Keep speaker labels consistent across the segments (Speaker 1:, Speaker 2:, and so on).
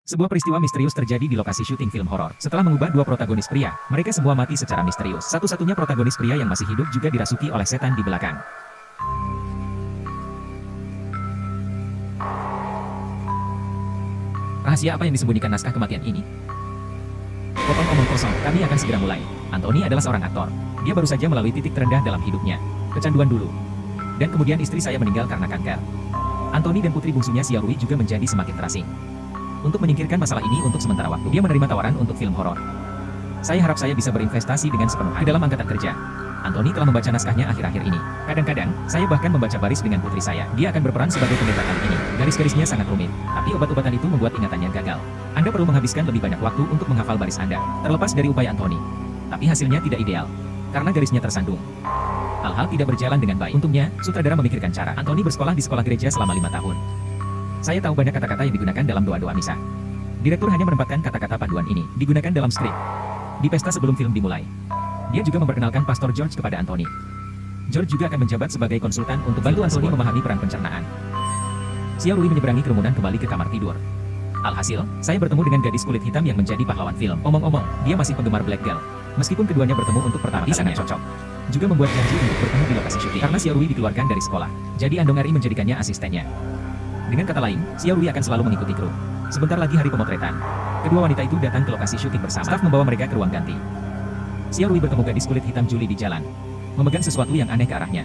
Speaker 1: Sebuah peristiwa misterius terjadi di lokasi syuting film horor. Setelah mengubah dua protagonis pria, mereka semua mati secara misterius. Satu-satunya protagonis pria yang masih hidup juga dirasuki oleh setan di belakang. Rahasia apa yang disembunyikan naskah kematian ini? Potong omong kosong, kami akan segera mulai. Anthony adalah seorang aktor. Dia baru saja melalui titik terendah dalam hidupnya. Kecanduan dulu. Dan kemudian istri saya meninggal karena kanker. Anthony dan putri bungsunya Xia Rui juga menjadi semakin terasing. Untuk menyingkirkan masalah ini untuk sementara waktu, dia menerima tawaran untuk film horor. Saya harap saya bisa berinvestasi dengan sepenuh hati dalam angkatan kerja. Anthony telah membaca naskahnya akhir-akhir ini. Kadang-kadang, saya bahkan membaca baris dengan putri saya. Dia akan berperan sebagai pendeta kali ini. Garis-garisnya sangat rumit, tapi obat-obatan itu membuat ingatannya gagal. Anda perlu menghabiskan lebih banyak waktu untuk menghafal baris Anda, terlepas dari upaya Anthony. Tapi hasilnya tidak ideal, karena garisnya tersandung. Hal-hal tidak berjalan dengan baik. Untungnya, sutradara memikirkan cara. Anthony bersekolah di sekolah gereja selama 5 tahun. Saya tahu banyak kata-kata yang digunakan dalam doa-doa misa. Direktur hanya menempatkan kata-kata panduan ini, digunakan dalam skrip. Di pesta sebelum film dimulai. Dia juga memperkenalkan Pastor George kepada Anthony. George juga akan menjabat sebagai konsultan untuk bantu Anthony memahami perang pencernaan. Xia Rui menyeberangi kerumunan kembali ke kamar tidur. Alhasil, saya bertemu dengan gadis kulit hitam yang menjadi pahlawan film. Omong-omong, dia masih penggemar Black Girl. Meskipun keduanya bertemu untuk pertama kalinya sangat cocok. Juga membuat janji untuk bertemu di lokasi syuting. Karena Xia Rui dikeluarkan dari sekolah, jadi Andong Ari menjadikannya asistennya. Dengan kata lain, Xia Rui akan selalu mengikuti kru. Sebentar lagi hari pemotretan. Kedua wanita itu datang ke lokasi syuting bersama. Staf membawa mereka ke ruang ganti. Xia Rui bertemu gadis kulit hitam Julie di jalan, memegang sesuatu yang aneh ke arahnya.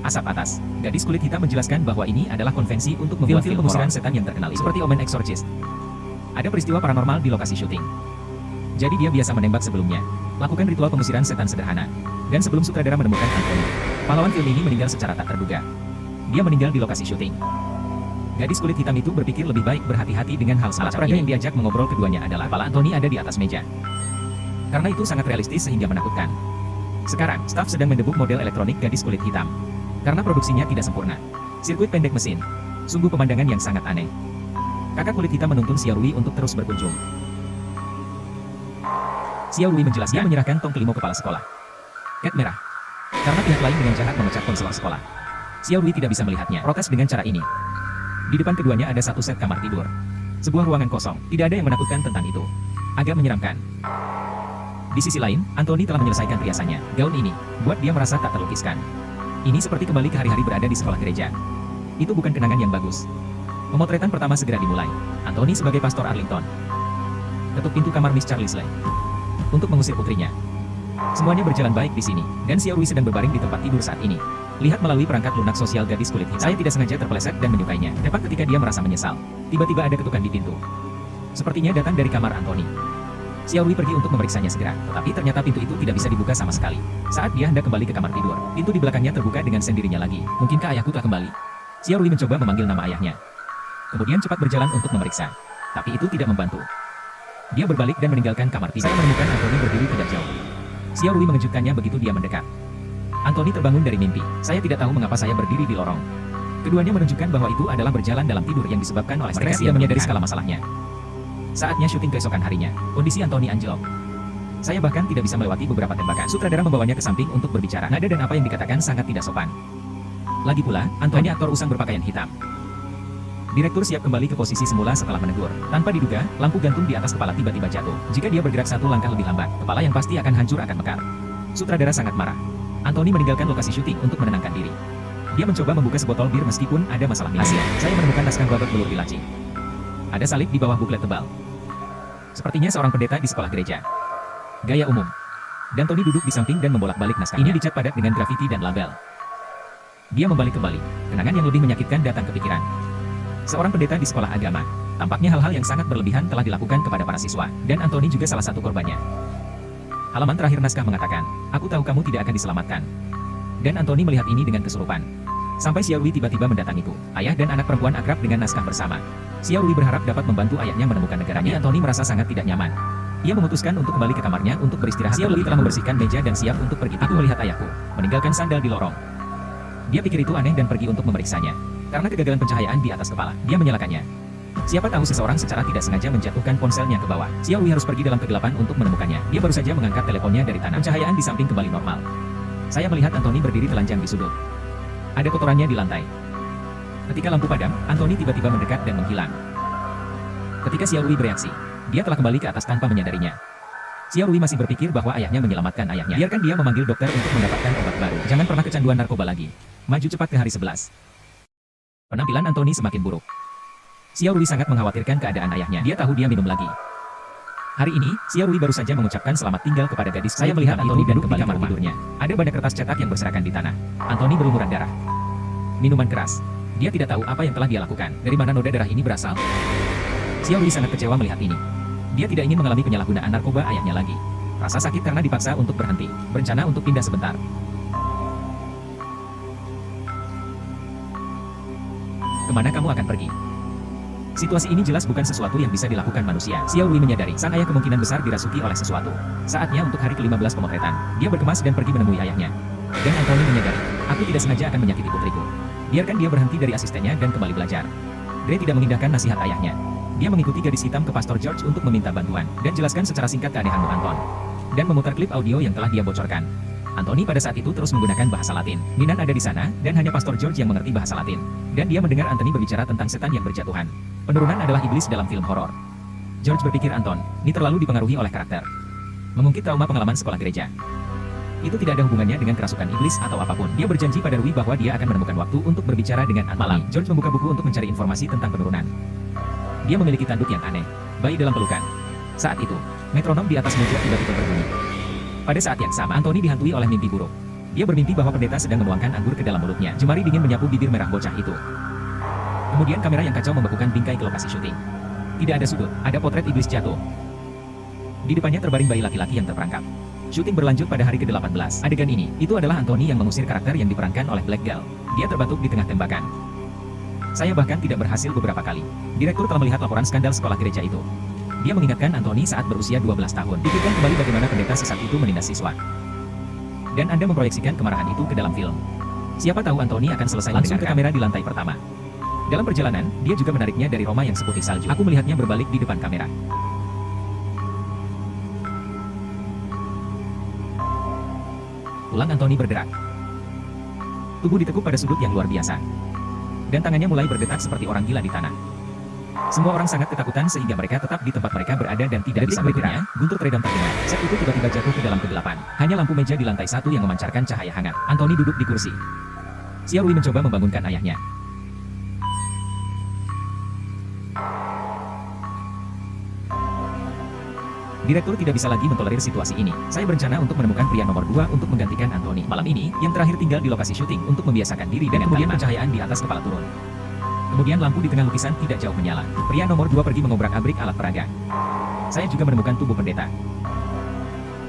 Speaker 1: Asap atas. Gadis kulit hitam menjelaskan bahwa ini adalah konvensi untuk membuat film pengusiran setan yang terkenal seperti Omen Exorcist. Ada peristiwa paranormal di lokasi syuting. Jadi dia biasa menembak sebelumnya. Lakukan ritual pengusiran setan sederhana. Dan sebelum sutradara menemukan Anthony, pahlawan film ini meninggal secara tak terduga. Dia meninggal di lokasi syuting. Gadis kulit hitam itu berpikir lebih baik berhati-hati dengan hal semacam ini. Yang diajak mengobrol keduanya adalah kepala Anthony ada di atas meja. Karena itu sangat realistis sehingga menakutkan. Sekarang, staf sedang mendebuk model elektronik gadis kulit hitam. Karena produksinya tidak sempurna. Sirkuit pendek mesin. Sungguh pemandangan yang sangat aneh. Kakak kulit hitam menuntun Xia Rui untuk terus berkunjung. Xia Rui menjelaskan, dia menyerahkan tong kelima kepala sekolah. Cat merah. Karena pihak lain dengan jahat memecat konselor sekolah. Xia Rui tidak bisa melihatnya. Protes dengan cara ini. Di depan keduanya ada satu set kamar tidur. Sebuah ruangan kosong. Tidak ada yang menakutkan tentang itu. Agak menyeramkan. Di sisi lain, Anthony telah menyelesaikan riasannya. Gaun ini, buat dia merasa tak terlukiskan. Ini seperti kembali ke hari-hari berada di sekolah gereja. Itu bukan kenangan yang bagus. Pemotretan pertama segera dimulai. Anthony sebagai Pastor Arlington ketuk pintu kamar Miss Charlize Lane untuk mengusir putrinya. Semuanya berjalan baik di sini, dan Xia Rui sedang berbaring di tempat tidur saat ini. Lihat melalui perangkat lunak sosial gadis kulit hitam. Saya tidak sengaja terpeleset dan menyukainya. Tepat ketika dia merasa menyesal, tiba-tiba ada ketukan di pintu. Sepertinya datang dari kamar Anthony. Xia Rui pergi untuk memeriksanya segera, tetapi ternyata pintu itu tidak bisa dibuka sama sekali. Saat dia hendak kembali ke kamar tidur, pintu di belakangnya terbuka dengan sendirinya lagi. Mungkinkah ayahku telah kembali? Xia Rui mencoba memanggil nama ayahnya. Kemudian cepat berjalan untuk memeriksa. Tapi itu tidak membantu. Dia berbalik dan meninggalkan kamar tidur. Saya menemukan Anthony berdiri tidak jauh. Xia Rui mengejutkannya begitu dia mendekat. Anthony terbangun dari mimpi. Saya tidak tahu mengapa saya berdiri di lorong. Keduanya menunjukkan bahwa itu adalah berjalan dalam tidur yang disebabkan oleh stres. Mereka tidak menyadari skala masalahnya. Saatnya syuting keesokan harinya, kondisi Anthony anjlok. Saya bahkan tidak bisa melewati beberapa tembakan. Sutradara membawanya ke samping untuk berbicara. Nada dan apa yang dikatakan sangat tidak sopan. Lagi pula, Anthony aktor usang berpakaian hitam. Direktur siap kembali ke posisi semula setelah menegur. Tanpa diduga, lampu gantung di atas kepala tiba-tiba jatuh. Jika dia bergerak satu langkah lebih lambat, kepala yang pasti akan hancur akan mekar. Sutradara sangat marah. Anthony meninggalkan lokasi syuting untuk menenangkan diri. Dia mencoba membuka sebotol bir meskipun ada masalah hasil. Saya menemukan naskah babak belur di laci. Ada salib di bawah buklet tebal. Sepertinya seorang pendeta di sekolah gereja. Gaya umum. Dan Tony duduk di samping dan membolak-balik naskah. Ini dicat padat dengan grafiti dan label. Dia membalik kembali. Kenangan yang lebih menyakitkan datang ke pikiran. Seorang pendeta di sekolah agama. Tampaknya hal-hal yang sangat berlebihan telah dilakukan kepada para siswa. Dan Anthony juga salah satu korbannya. Halaman terakhir naskah mengatakan, aku tahu kamu tidak akan diselamatkan. Dan Anthony melihat ini dengan kesurupan. Sampai Xia Rui tiba-tiba mendatangiku. Ayah dan anak perempuan akrab dengan naskah bersama. Xia Rui berharap dapat membantu ayahnya menemukan negaranya. Anthony merasa sangat tidak nyaman. Ia memutuskan untuk kembali ke kamarnya untuk beristirahat. Xia Rui telah membersihkan meja dan siap untuk pergi. Aku melihat ayahku meninggalkan sandal di lorong. Dia pikir itu aneh dan pergi untuk memeriksanya. Karena kegagalan pencahayaan di atas kepala, dia menyalakannya. Siapa tahu seseorang secara tidak sengaja menjatuhkan ponselnya ke bawah. Xia Rui harus pergi dalam kegelapan untuk menemukannya. Dia baru saja mengangkat teleponnya dari tanah. Pencahayaan di samping kembali normal. Saya melihat Anthony berdiri telanjang di sudut. Ada kotorannya di lantai. Ketika lampu padam, Anthony tiba-tiba mendekat dan menghilang. Ketika Xiao Rui bereaksi, dia telah kembali ke atas tanpa menyadarinya. Xiao Rui masih berpikir bahwa ayahnya menyelamatkan ayahnya. Biarkan dia memanggil dokter untuk mendapatkan obat baru. Jangan pernah kecanduan narkoba lagi. Maju cepat ke hari 11. Penampilan Anthony semakin buruk. Xiao Rui sangat mengkhawatirkan keadaan ayahnya. Dia tahu dia minum lagi. Hari ini, Xiao Rui baru saja mengucapkan selamat tinggal kepada gadis. Saya melihat Anthony duduk di kamar tidurnya. Ada banyak kertas cetak yang berserakan di tanah. Anthony berlumuran darah. Minuman keras. Dia tidak tahu apa yang telah dia lakukan. Dari mana noda darah ini berasal? Xiao Rui sangat kecewa melihat ini. Dia tidak ingin mengalami penyalahgunaan narkoba ayahnya lagi. Rasa sakit karena dipaksa untuk berhenti. Berencana untuk pindah sebentar. Kemana kamu akan pergi? Situasi ini jelas bukan sesuatu yang bisa dilakukan manusia. Xiao Rui menyadari sang ayah kemungkinan besar dirasuki oleh sesuatu. Saatnya untuk hari ke-15 pemotretan. Dia berkemas dan pergi menemui ayahnya. Dan Anthony menyadari, aku tidak sengaja akan menyakiti putriku. Biarkan dia berhenti dari asistennya dan kembali belajar. Gray tidak mengindahkan nasihat ayahnya. Dia mengikuti gadis hitam ke Pastor George untuk meminta bantuan, dan jelaskan secara singkat keanehanmu Anton. Dan memutar klip audio yang telah dia bocorkan. Anthony pada saat itu terus menggunakan bahasa Latin. Minan ada di sana, dan hanya Pastor George yang mengerti bahasa Latin. Dan dia mendengar Anthony berbicara tentang setan yang berjatuhan. Penurunan adalah iblis dalam film horor. George berpikir Anton, ini terlalu dipengaruhi oleh karakter. Mengungkit trauma pengalaman sekolah gereja. Itu tidak ada hubungannya dengan kerasukan iblis atau apapun. Dia berjanji pada Rui bahwa dia akan menemukan waktu untuk berbicara dengan Anthony. George membuka buku untuk mencari informasi tentang penurunan. Dia memiliki tanduk yang aneh, bayi dalam pelukan. Saat itu, metronom di atas meja tiba-tiba berbunyi. Pada saat yang sama, Anthony dihantui oleh mimpi buruk. Dia bermimpi bahwa pendeta sedang menuangkan anggur ke dalam mulutnya. Jemari dingin menyapu bibir merah bocah itu. Kemudian kamera yang kacau membekukan bingkai ke lokasi syuting. Tidak ada sudut, ada potret iblis jatuh. Di depannya terbaring bayi laki-laki yang terperangkap. Syuting berlanjut pada hari ke-18. Adegan ini, itu adalah Anthony yang mengusir karakter yang diperankan oleh Black Gal. Dia terbatuk di tengah tembakan. Saya bahkan tidak berhasil beberapa kali. Direktur telah melihat laporan skandal sekolah gereja itu. Dia mengingatkan Anthony saat berusia 12 tahun. Pikirkan kembali bagaimana pendeta sesat itu menindas siswa. Dan Anda memproyeksikan kemarahan itu ke dalam film. Siapa tahu Anthony akan selesai langsung ke kamera di lantai pertama. Dalam perjalanan, dia juga menariknya dari Roma yang seputih salju. Aku melihatnya berbalik di depan kamera. Tulang Anthony bergerak. Tubuh ditekuk pada sudut yang luar biasa. Dan tangannya mulai berdetak seperti orang gila di tanah. Semua orang sangat ketakutan sehingga mereka tetap di tempat mereka berada dan tidak bisa bergerak. Guntur teredam terdengar. Set itu tiba-tiba jatuh ke dalam kegelapan. Hanya lampu meja di lantai 1 yang memancarkan cahaya hangat. Anthony duduk di kursi. Xiao Rui mencoba membangunkan ayahnya. Direktur tidak bisa lagi mentolerir situasi ini. Saya berencana untuk menemukan pria nomor 2 untuk menggantikan Anthony. Malam ini, yang terakhir tinggal di lokasi syuting untuk membiasakan diri dan kemudian pencahayaan di atas kepala turun. Kemudian lampu di tengah lukisan tidak jauh menyala. Pria nomor 2 pergi mengobrak-abrik alat peraga. Saya juga menemukan tubuh pendeta.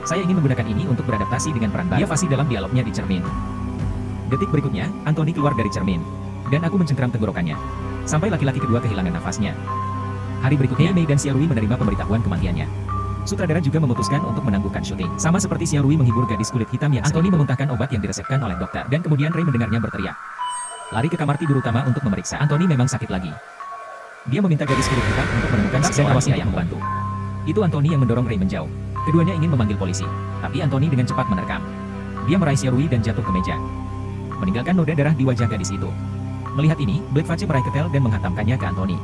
Speaker 1: Saya ingin menggunakan ini untuk beradaptasi dengan peran baru. Dia fasih dalam dialognya di cermin. Detik berikutnya, Anthony keluar dari cermin. Dan aku mencengkeram tenggorokannya. Sampai laki-laki kedua kehilangan nafasnya. Hari berikutnya, Mei dan Xiao Rui menerima pemberitahuan kematiannya. Sutradara juga memutuskan untuk menangguhkan syuting. Sama seperti Xiao Rui menghibur gadis kulit hitam yang Anthony memuntahkan obat yang diresepkan oleh dokter. Dan kemudian Ray mendengarnya berteriak. Lari ke kamar tidur utama untuk memeriksa. Anthony memang sakit lagi. Dia meminta gadis kulit hitam untuk menemukan dan awasi ayah membantu. Itu Anthony yang mendorong Ray menjauh. Keduanya ingin memanggil polisi. Tapi Anthony dengan cepat menerkam. Dia meraih Xiao Rui dan jatuh ke meja. Meninggalkan noda darah di wajah gadis itu. Melihat ini, Black Face meraih ketel dan menghantamkannya ke Anthony.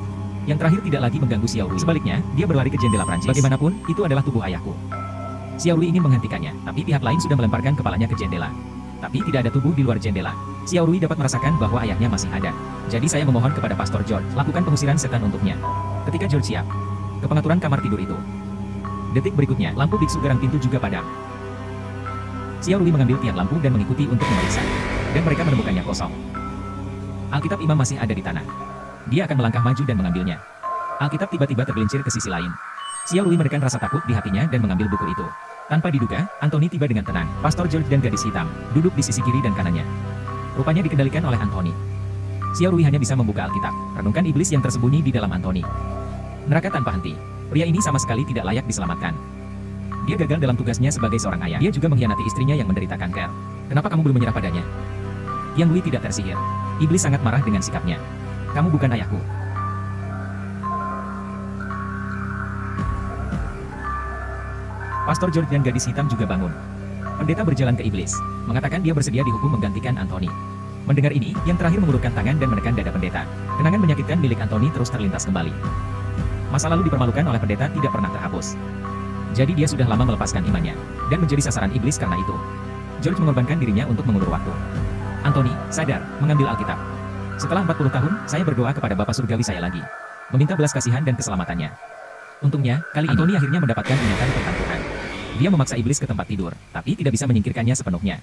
Speaker 1: Yang terakhir tidak lagi mengganggu Xiao Rui. Sebaliknya, dia berlari ke jendela Prancis. Bagaimanapun, itu adalah tubuh ayahku. Xiao Rui ingin menghentikannya, tapi pihak lain sudah melemparkan kepalanya ke jendela. Tapi tidak ada tubuh di luar jendela. Xiao Rui dapat merasakan bahwa ayahnya masih ada. Jadi saya memohon kepada Pastor George, lakukan pengusiran setan untuknya. Ketika George siap, ke pengaturan kamar tidur itu. Detik berikutnya, lampu biksu garang pintu juga padam. Xiao Rui mengambil tiang lampu dan mengikuti untuk memeriksa. Dan mereka menemukannya kosong. Alkitab Imam masih ada di tanah. Dia akan melangkah maju dan mengambilnya. Alkitab tiba-tiba tergelincir ke sisi lain. Xiao Rui menekan rasa takut di hatinya dan mengambil buku itu. Tanpa diduga, Anthony tiba dengan tenang. Pastor George dan gadis hitam duduk di sisi kiri dan kanannya. Rupanya dikendalikan oleh Anthony. Xiao Rui hanya bisa membuka Alkitab. Renungkan iblis yang tersembunyi di dalam Anthony. Neraka tanpa henti. Pria ini sama sekali tidak layak diselamatkan. Dia gagal dalam tugasnya sebagai seorang ayah. Dia juga mengkhianati istrinya yang menderita kanker. Kenapa kamu belum menyerah padanya? Yang Rui tidak tersihir. Iblis sangat marah dengan sikapnya. Kamu bukan ayahku. Pastor George dan gadis hitam juga bangun. Pendeta berjalan ke iblis, mengatakan dia bersedia dihukum menggantikan Anthony. Mendengar ini, yang terakhir mengulurkan tangan dan menekan dada pendeta. Kenangan menyakitkan milik Anthony terus terlintas kembali. Masa lalu dipermalukan oleh pendeta tidak pernah terhapus. Jadi dia sudah lama melepaskan imannya, dan menjadi sasaran iblis karena itu. George mengorbankan dirinya untuk mengulur waktu. Anthony, sadar, mengambil Alkitab. Setelah 40 tahun, saya berdoa kepada Bapa Surgawi saya lagi. Meminta belas kasihan dan keselamatannya. Untungnya, kali ini Anthony akhirnya mendapatkan ingatan tentang Tuhan. Dia memaksa iblis ke tempat tidur, tapi tidak bisa menyingkirkannya sepenuhnya.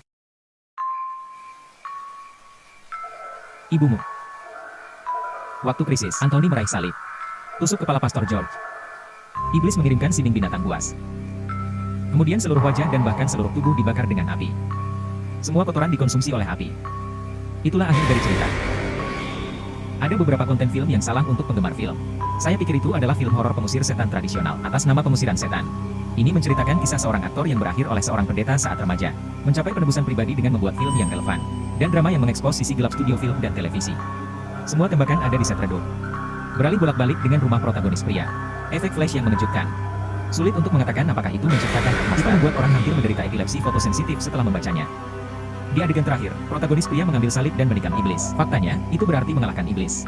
Speaker 1: Ibumu. Waktu krisis, Anthony meraih salib. Tusuk kepala Pastor George. Iblis mengirimkan sinding binatang buas. Kemudian seluruh wajah dan bahkan seluruh tubuh dibakar dengan api. Semua kotoran dikonsumsi oleh api. Itulah akhir dari cerita. Ada beberapa konten film yang salah untuk penggemar film. Saya pikir itu adalah film horor pengusir setan tradisional atas nama Pengusiran Setan. Ini menceritakan kisah seorang aktor yang berakhir oleh seorang pendeta saat remaja, mencapai penebusan pribadi dengan membuat film yang relevan, dan drama yang mengekspos sisi gelap studio film dan televisi. Semua tembakan ada di set redup. Beralih bolak-balik dengan rumah protagonis pria. Efek flash yang mengejutkan. Sulit untuk mengatakan apakah itu menciptakan atmosfer. Itu membuat orang hampir menderita epilepsi fotosensitif setelah membacanya. Di adegan terakhir, protagonis pria mengambil salib dan menikam iblis. Faktanya, itu berarti mengalahkan iblis.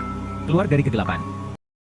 Speaker 1: Keluar dari kegelapan.